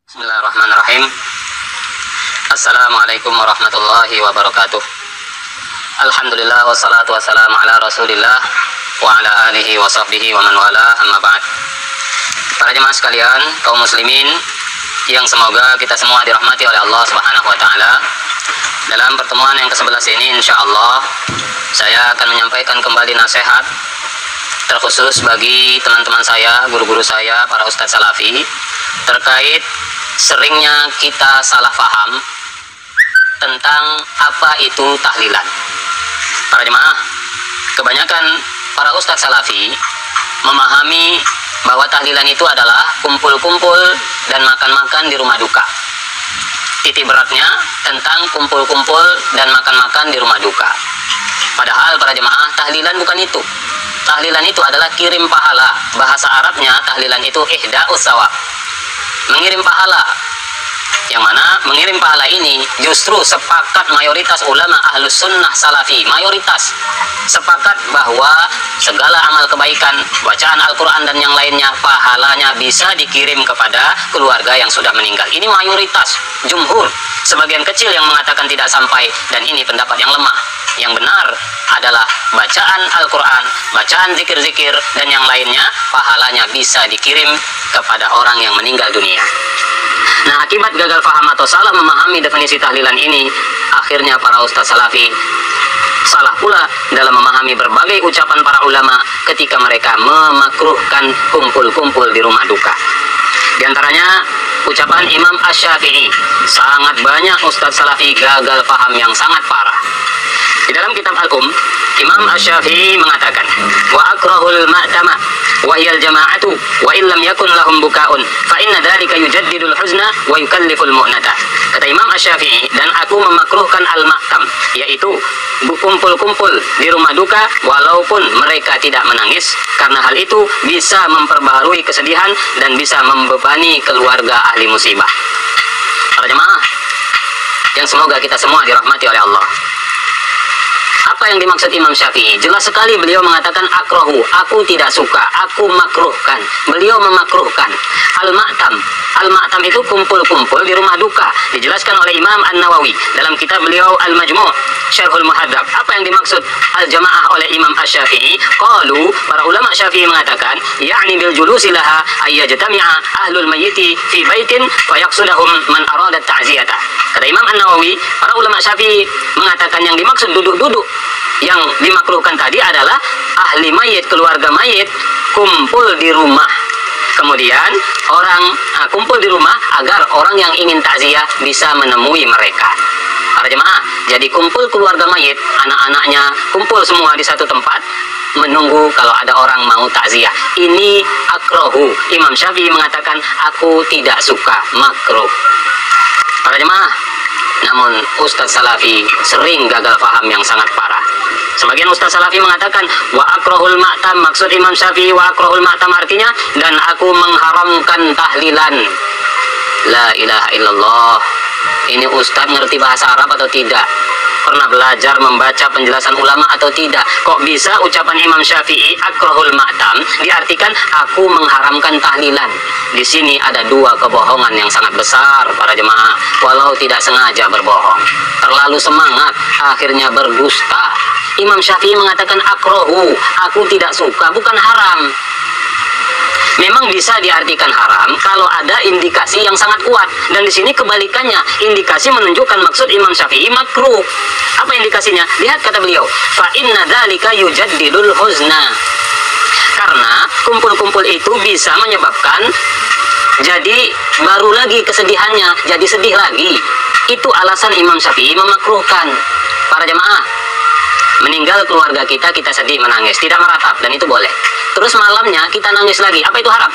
Bismillahirrahmanirrahim. Assalamualaikum warahmatullahi wabarakatuh. Alhamdulillah wassalatu wassalamu ala rasulillah wa ala alihi wa sahbihi wa man wala, amma ba'd. Para jemaah sekalian, kaum muslimin yang semoga kita semua dirahmati oleh Allah Subhanahu wa taala. Dalam pertemuan yang ke-11 ini insyaallah saya akan menyampaikan kembali nasihat terkhusus bagi teman-teman saya, guru-guru saya, para ustadz salafi, terkait seringnya kita salah paham tentang apa itu tahlilan. Para jemaah, kebanyakan para ustadz salafi memahami bahwa tahlilan itu adalah kumpul-kumpul dan makan-makan di rumah duka. Titik beratnya tentang kumpul-kumpul dan makan-makan di rumah duka. Padahal para jemaah, tahlilan bukan itu. Tahlilan itu adalah kirim pahala. Bahasa Arabnya tahlilan itu ihda'us sawab, mengirim pahala. Yang mana mengirim pahala ini justru sepakat mayoritas ulama ahlus sunnah salafi, mayoritas sepakat bahwa segala amal kebaikan, bacaan Al-Quran dan yang lainnya, pahalanya bisa dikirim kepada keluarga yang sudah meninggal. Ini mayoritas, jumhur. Sebagian kecil yang mengatakan tidak sampai, dan ini pendapat yang lemah. Yang benar adalah bacaan Al-Quran, bacaan zikir-zikir dan yang lainnya, pahalanya bisa dikirim kepada orang yang meninggal dunia. Nah, akibat gagal paham atau salah memahami definisi tahlilan ini, akhirnya para ustadz salafi salah pula dalam memahami berbagai ucapan para ulama ketika mereka memakruhkan kumpul-kumpul di rumah duka. Di antaranya ucapan Imam Asy-Syafi'i. Sangat banyak ustadz salafi gagal paham yang sangat parah. Di dalam kitab Al-Um, Imam Asy-Syafi'i mengatakan, wa akrahul ma'tama wa hiyal jama'atu wa illam yakun lahum bukaun fa inna dzalika yujaddidul huzna wa yukalliful mu'nata. Kata Imam Asy-Syafi'i, dan aku memakruhkan al-ma'tam, yaitu kumpul-kumpul di rumah duka walaupun mereka tidak menangis, karena hal itu bisa memperbaharui kesedihan dan bisa membebani keluarga ahli musibah. Para jemaah yang semoga kita semua dirahmati oleh Allah, apa yang dimaksud Imam Syafi'i? Jelas sekali beliau mengatakan akrahu, aku tidak suka, aku makruhkan. Beliau memakruhkan al-ma'tam. Al-ma'tam itu kumpul-kumpul di rumah duka. Dijelaskan oleh Imam An-Nawawi dalam kitab beliau Al-Majmu' Syarhul Muhadzab. Apa yang dimaksud al-jamaah oleh Imam Asy-Syafi'i? Qalu, para ulama Syafi'i mengatakan, ya'ni bil julusi laha ayyajtami'a ahlul mayyiti fi baitin wa yaqsudahum man arada ta'ziyata. Kata Imam An-Nawawi, para ulama Syafi'i mengatakan yang dimaksud duduk-duduk yang dimakruhkan tadi adalah ahli mayit, keluarga mayit kumpul di rumah. Kemudian orang kumpul di rumah agar orang yang ingin takziah bisa menemui mereka. Para jemaah, jadi kumpul keluarga mayit, anak-anaknya kumpul semua di satu tempat menunggu kalau ada orang mau takziah. Ini akrahu. Imam Syafi'i mengatakan aku tidak suka, makruh. Para jemaah, namun ustadz salafi sering gagal paham yang sangat parah. Sebagian ustadz salafi mengatakan wa akrahul ma'tam, maksud Imam Syafi'i wa akrahul ma'tam artinya dan aku mengharamkan tahlilan. La ilaha illallah. Ini ustadz ngerti bahasa Arab atau tidak? Pernah belajar membaca penjelasan ulama atau tidak? Kok bisa ucapan Imam Syafi'i akrahul ma'tam diartikan aku mengharamkan tahlilan? Di sini ada dua kebohongan yang sangat besar para jemaah, walau tidak sengaja berbohong. Terlalu semangat akhirnya berdusta. Imam Syafi'i mengatakan akrahu, aku tidak suka, bukan haram. Memang bisa diartikan haram kalau ada indikasi yang sangat kuat, dan di sini kebalikannya, indikasi menunjukkan maksud Imam Syafi'i makruh. Apa indikasinya? Lihat kata beliau, fa inna dzalika yujaddidul huzna. Karena kumpul-kumpul itu bisa menyebabkan jadi baru lagi kesedihannya, jadi sedih lagi. Itu alasan Imam Syafi'i memakruhkan. Para jemaah, meninggal keluarga kita, kita sedih, menangis, tidak meratap, dan itu boleh. Terus malamnya kita nangis lagi, apa itu haram?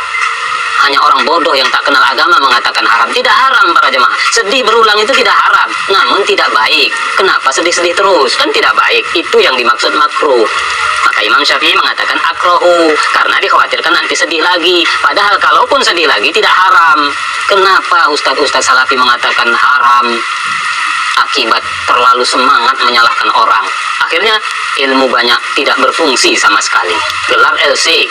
Hanya orang bodoh yang tak kenal agama mengatakan haram. Tidak haram para jemaah. Sedih berulang itu tidak haram, namun tidak baik. Kenapa sedih-sedih terus? Kan tidak baik. Itu yang dimaksud makruh. Maka Imam Syafi'i mengatakan akrahu, karena dikhawatirkan nanti sedih lagi. Padahal kalaupun sedih lagi tidak haram. Kenapa ustadz-ustadz salafi mengatakan haram? Akibat terlalu semangat menyalahkan orang. Akhirnya ilmu banyak tidak berfungsi sama sekali. Gelar LC,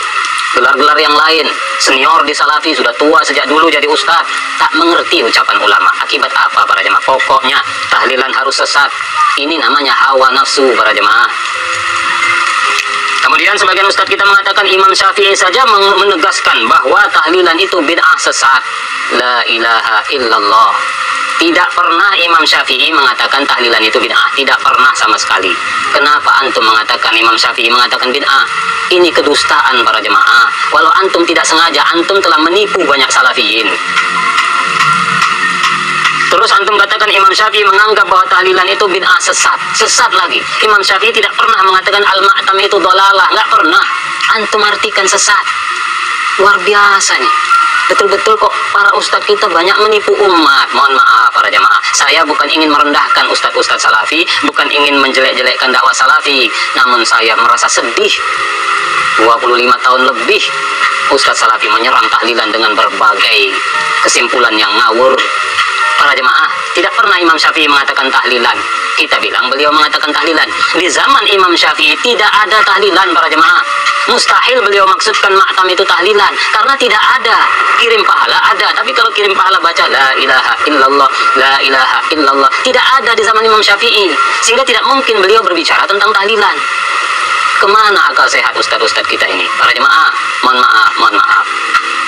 gelar-gelar yang lain. Senior di Salafi, sudah tua sejak dulu jadi ustadz, tak mengerti ucapan ulama. Akibat apa para jemaah? Pokoknya tahlilan harus sesat. Ini namanya hawa nafsu para jemaah. Kemudian sebagian ustadz kita mengatakan Imam Syafi'i saja menegaskan bahwa tahlilan itu bid'ah sesat. La ilaha illallah. Tidak pernah Imam Syafi'i mengatakan tahlilan itu bid'ah. Tidak pernah sama sekali. Kenapa antum mengatakan Imam Syafi'i mengatakan bid'ah? Ini kedustaan para jemaah. Walau antum tidak sengaja, antum telah menipu banyak salafiyin. Terus antum katakan Imam Syafi'i menganggap bahwa tahlilan itu bid'ah sesat. Sesat lagi. Imam Syafi'i tidak pernah mengatakan al-ma'tam itu dolalah. Nggak pernah. Antum artikan sesat. Luar biasa nih. Betul-betul kok para ustadz kita banyak menipu umat. Mohon maaf para jemaah. Saya bukan ingin merendahkan ustadz-ustadz salafi. Bukan ingin menjelek-jelekkan dakwah salafi. Namun saya merasa sedih. 25 tahun lebih ustadz salafi menyerang tahlilan dengan berbagai kesimpulan yang ngawur. Para jemaah, tidak pernah Imam Syafi'i mengatakan tahlilan. Kita bilang beliau mengatakan tahlilan. Di zaman Imam Syafi'i tidak ada tahlilan para jemaah. Mustahil beliau maksudkan ma'tam itu tahlilan, karena tidak ada. Kirim pahala ada, tapi kalau kirim pahala baca la ilaha illallah, la ilaha illallah, tidak ada di zaman Imam Syafi'i. Sehingga tidak mungkin beliau berbicara tentang tahlilan. Kemana akal sehat ustadz-ustadz kita ini? Para jemaah, mohon maaf.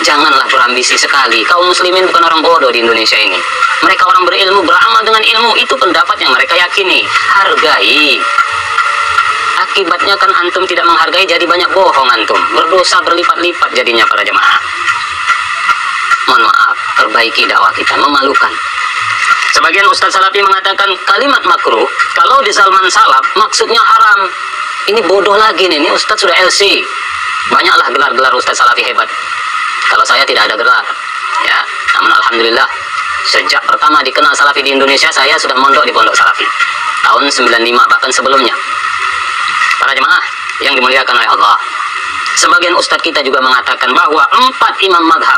Janganlah berambisi sekali. Kaum muslimin bukan orang bodoh di Indonesia ini. Mereka orang berilmu, beramal dengan ilmu. Itu pendapat yang mereka yakini. Hargai. Akibatnya kan antum tidak menghargai, jadi banyak bohong antum. Berdosa berlipat-lipat jadinya para jemaah. Mohon maaf, perbaiki dakwah kita. Memalukan. Sebagian ustadz salafi mengatakan kalimat makruh, kalau di Salman Salaf maksudnya haram. Ini bodoh lagi nih, ini ustadz sudah LC. Banyaklah gelar-gelar ustadz salafi hebat. Kalau saya tidak ada gelar, ya. Namun alhamdulillah, sejak pertama dikenal salafi di Indonesia, saya sudah mondok di pondok salafi. Tahun 95, bahkan sebelumnya. Para jemaah yang dimuliakan oleh Allah. Sebagian ustadz kita juga mengatakan bahwa 4 imam madhab,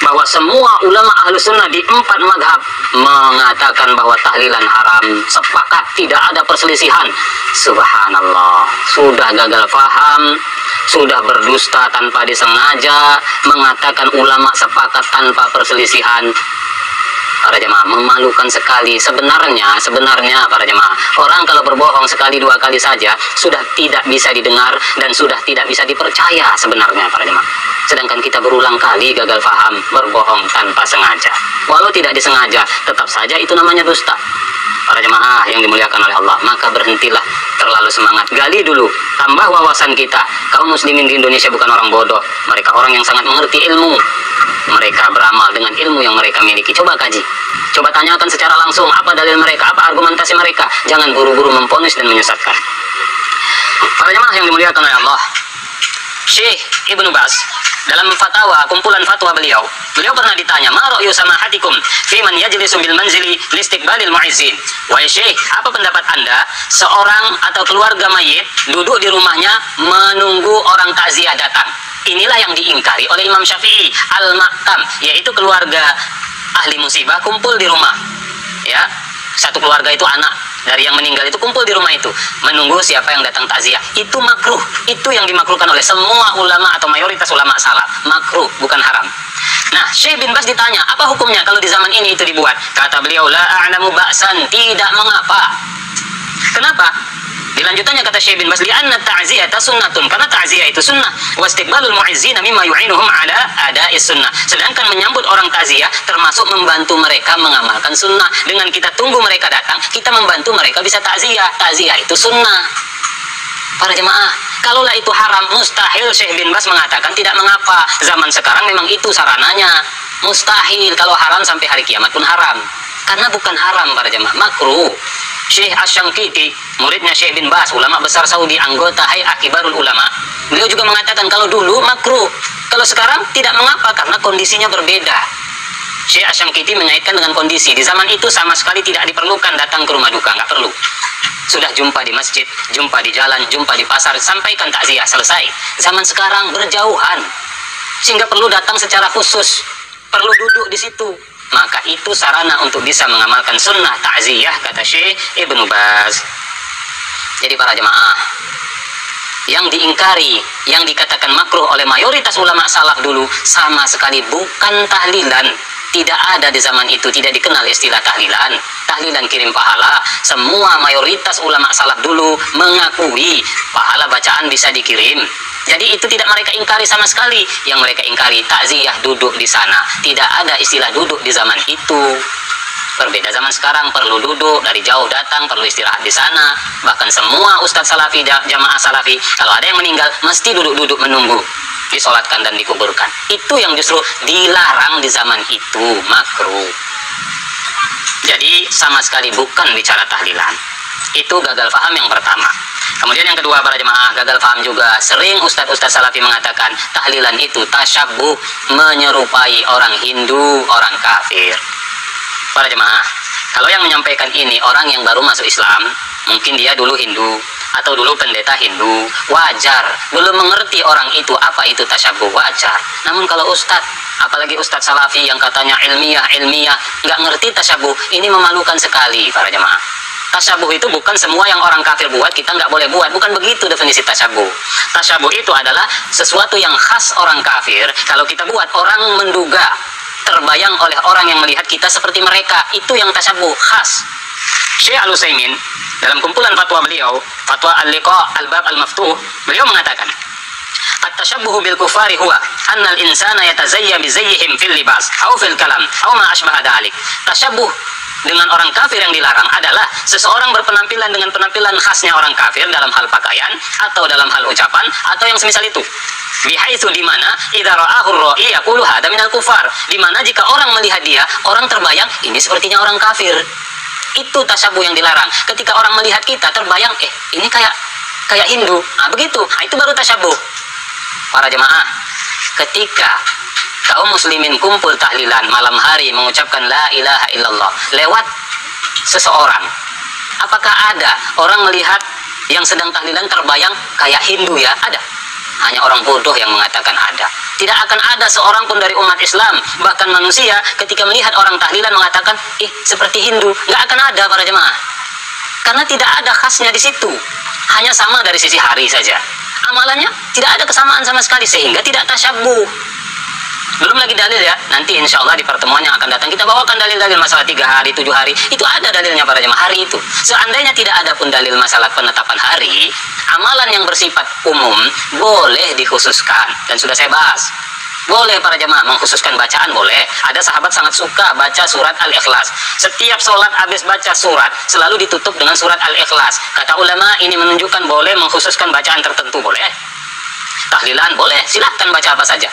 bahwa semua ulama ahlu sunnah di 4 madhab mengatakan bahwa tahlilan haram. Sepakat, tidak ada perselisihan. Subhanallah, sudah gagal paham, sudah berdusta tanpa disengaja, mengatakan ulama sepakat tanpa perselisihan. Para jemaah, memalukan sekali. Sebenarnya para jemaah, orang kalau berbohong sekali 2 kali saja sudah tidak bisa didengar dan sudah tidak bisa dipercaya sebenarnya para jemaah. Sedangkan kita berulang kali gagal paham, berbohong tanpa sengaja. Walau tidak disengaja, tetap saja itu namanya dusta. Para jemaah yang dimuliakan oleh Allah, maka berhentilah terlalu semangat. Gali dulu, tambah wawasan kita. Kaum muslimin di Indonesia bukan orang bodoh. Mereka orang yang sangat mengerti ilmu. Mereka beramal dengan ilmu yang mereka miliki. Coba kaji. Coba tanyakan secara langsung apa dalil mereka, apa argumentasi mereka. Jangan buru-buru memponis dan menyesatkan. Para jemaah yang dimuliakan oleh Allah, Syekh Ibnu Baz dalam fatwa, kumpulan fatwa beliau pernah ditanya, ma ra'yu samahatikum fi man yajlisu bil manzili listiqbalil mu'izzin. Wahai Syekh, apa pendapat Anda seorang atau keluarga mayit duduk di rumahnya menunggu orang takziah datang? Inilah yang diingkari oleh Imam Syafi'i, al-ma'tam, yaitu keluarga ahli musibah kumpul di rumah. Ya, satu keluarga itu anak dari yang meninggal itu kumpul di rumah itu menunggu siapa yang datang takziah. Itu makruh. Itu yang dimakruhkan oleh semua ulama atau mayoritas ulama salaf. Makruh, bukan haram. Nah, Syekh bin Baz ditanya, apa hukumnya kalau di zaman ini itu dibuat? Kata beliau, la a'lamu ba'san, tidak mengapa. Kenapa? Dilanjutannya kata Syekh bin Baz, li'anna ta'ziyata sunnatun, karena ta'ziyah itu sunnah, wa istiqbalul mu'izzina mimma yu'inuhum ala ada'is sunnah. Sedangkan menyambut orang ta'ziyah termasuk membantu mereka mengamalkan sunnah. Dengan kita tunggu mereka datang, kita membantu mereka bisa ta'ziyah. Ta'ziyah itu sunnah. Para jemaah, kalaulah itu haram, mustahil Syekh bin Baz mengatakan tidak mengapa. Zaman sekarang memang itu sarananya. Mustahil kalau haram sampai hari kiamat pun haram. Karena bukan haram para jemaah, makruh. Syekh Asy-Syanqiti, muridnya Syekh bin Baz, ulama besar Saudi, anggota Hay'ah Kibarul Ulama, beliau juga mengatakan kalau dulu makruh, kalau sekarang tidak mengapa karena kondisinya berbeda. Syekh Asy-Syanqiti mengaitkan dengan kondisi. Di zaman itu sama sekali tidak diperlukan datang ke rumah duka, nggak perlu. Sudah jumpa di masjid, jumpa di jalan, jumpa di pasar, sampaikan takziah, selesai. Zaman sekarang berjauhan, sehingga perlu datang secara khusus, perlu duduk di situ. Maka itu sarana untuk bisa mengamalkan sunnah ta'ziyah, kata Syekh Ibnu Baz. Jadi para jemaah, yang diingkari, yang dikatakan makruh oleh mayoritas ulama salaf dulu sama sekali bukan tahlilan. Tidak ada di zaman itu, tidak dikenal istilah tahlilan. Tahlilan kirim pahala. Semua mayoritas ulama salaf dulu mengakui pahala bacaan bisa dikirim. Jadi itu tidak mereka ingkari sama sekali. Yang mereka ingkari takziah duduk di sana. Tidak ada istilah duduk di zaman itu. Berbeda zaman sekarang, perlu duduk, dari jauh datang, perlu istirahat di sana. Bahkan semua ustadz salafi, jamaah salafi, kalau ada yang meninggal, mesti duduk-duduk menunggu disolatkan dan dikuburkan. Itu yang justru dilarang di zaman itu, makruh. Jadi sama sekali bukan bicara tahlilan. Itu gagal paham yang pertama. Kemudian yang kedua, para jemaah, gagal paham juga. Sering ustadz-ustadz salafi mengatakan tahlilan itu tasyabbuh, menyerupai orang Hindu, orang kafir. Para jemaah, kalau yang menyampaikan ini orang yang baru masuk Islam, mungkin dia dulu Hindu atau dulu pendeta Hindu, wajar, belum mengerti orang itu apa itu tasyabbuh, wajar. Namun kalau ustadz, apalagi ustadz salafi yang katanya ilmiah, nggak ngerti tasyabbuh, ini memalukan sekali, para jemaah. Tasyabbuh itu bukan semua yang orang kafir buat kita nggak boleh buat, bukan begitu definisi tasyabbuh. Tasyabbuh itu adalah sesuatu yang khas orang kafir. Kalau kita buat, orang menduga, terbayang oleh orang yang melihat kita seperti mereka. Itu yang tasyabbuh khas. Syekh Al-Utsaimin dalam kumpulan fatwa beliau, fatwa Al-Liqa Al-Bab Al-Maftuh, beliau mengatakan at-tasyabbuhu bil kufari huwa anna al-insana yatazayya bi zayyihim fil libas aw fil kalam aw ma asbaha dhalik. Tasyabbuh dengan orang kafir yang dilarang adalah seseorang berpenampilan dengan penampilan khasnya orang kafir dalam hal pakaian atau dalam hal ucapan atau yang semisal itu. Bihaitsu di mana idza ra'ahu ar-ra'i yaqulu hada minal kufar. Di mana jika orang melihat dia, orang terbayang ini sepertinya orang kafir. Itu tasyabbuh yang dilarang. Ketika orang melihat kita terbayang, ini kayak Hindu. Nah, begitu. Nah, itu baru tasyabbuh. Para jemaah, ketika kaum muslimin kumpul tahlilan malam hari mengucapkan la ilaha illallah lewat seseorang, apakah ada orang melihat yang sedang tahlilan terbayang kayak Hindu ya? Ada. Hanya orang bodoh yang mengatakan ada. Tidak akan ada seorang pun dari umat Islam, bahkan manusia, ketika melihat orang tahlilan mengatakan, seperti Hindu. Nggak akan ada, para jemaah. Karena tidak ada khasnya di situ. Hanya sama dari sisi hari saja. Amalannya tidak ada kesamaan sama sekali, sehingga tidak tasyabbuh. Belum lagi dalil ya, nanti insya Allah di pertemuan yang akan datang kita bawakan dalil-dalil masalah 3 hari, 7 hari. Itu ada dalilnya, para jemaah, hari itu. Seandainya tidak ada pun dalil masalah penetapan hari, amalan yang bersifat umum boleh dikhususkan. Dan sudah saya bahas, boleh para jemaah mengkhususkan bacaan, boleh. Ada sahabat sangat suka baca surat Al-Ikhlas. Setiap sholat habis baca surat selalu ditutup dengan surat Al-Ikhlas. Kata ulama ini menunjukkan boleh mengkhususkan bacaan tertentu, boleh. Tahlilan boleh, silahkan baca apa saja.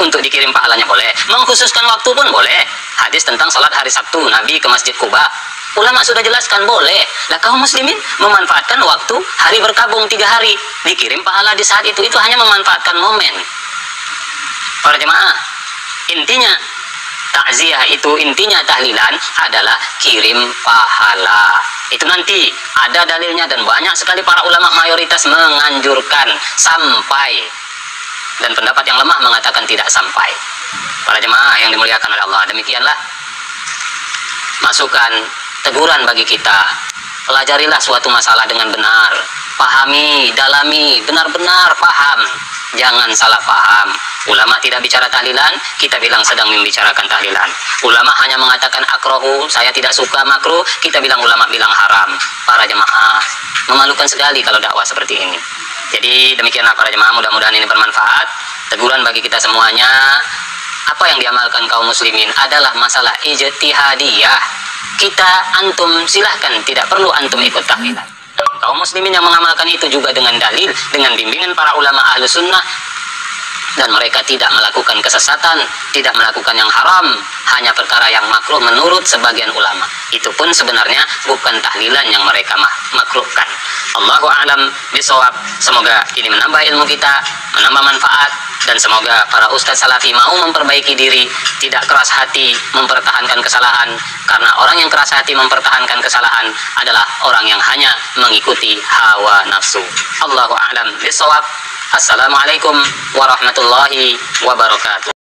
Untuk dikirim pahalanya boleh. Mengkhususkan waktu pun boleh. Hadis tentang sholat hari Sabtu, Nabi ke Masjid Quba, ulama sudah jelaskan boleh. Lah kaum muslimin memanfaatkan waktu hari berkabung 3 hari, dikirim pahala di saat itu hanya memanfaatkan momen. Para jemaah, intinya takziah itu, intinya tahlilan adalah kirim pahala. Itu nanti ada dalilnya dan banyak sekali para ulama mayoritas menganjurkan sampai, dan pendapat yang lemah mengatakan tidak sampai. Para jemaah yang dimuliakan oleh Allah, demikianlah masukan, teguran bagi kita. Pelajarilah suatu masalah dengan benar, pahami, dalami, benar-benar paham, jangan salah paham. Ulama tidak bicara tahlilan, kita bilang sedang membicarakan tahlilan. Ulama hanya mengatakan akrohu, saya tidak suka, makruh, kita bilang ulama bilang haram. Para jemaah, memalukan sekali kalau dakwah seperti ini. Jadi demikianlah para jemaah, mudah-mudahan ini bermanfaat. Teguran bagi kita semuanya, apa yang diamalkan kaum muslimin adalah masalah ijtihadiyah. Kita, antum, silahkan, tidak perlu antum ikut tahlilan. Kaum muslimin yang mengamalkan itu juga dengan dalil, dengan bimbingan para ulama ahlu sunnah, dan mereka tidak melakukan kesesatan, tidak melakukan yang haram, hanya perkara yang makruh menurut sebagian ulama. Itu pun sebenarnya bukan tahlilan yang mereka makruhkan. Allahu a'lam bishawab. Semoga ini menambah ilmu kita, menambah manfaat, dan semoga para ustadz salafi mau memperbaiki diri, tidak keras hati mempertahankan kesalahan, karena orang yang keras hati mempertahankan kesalahan adalah orang yang hanya mengikuti hawa nafsu. Allahu a'lam bishawab. Assalamualaikum warahmatullahi wabarakatuh.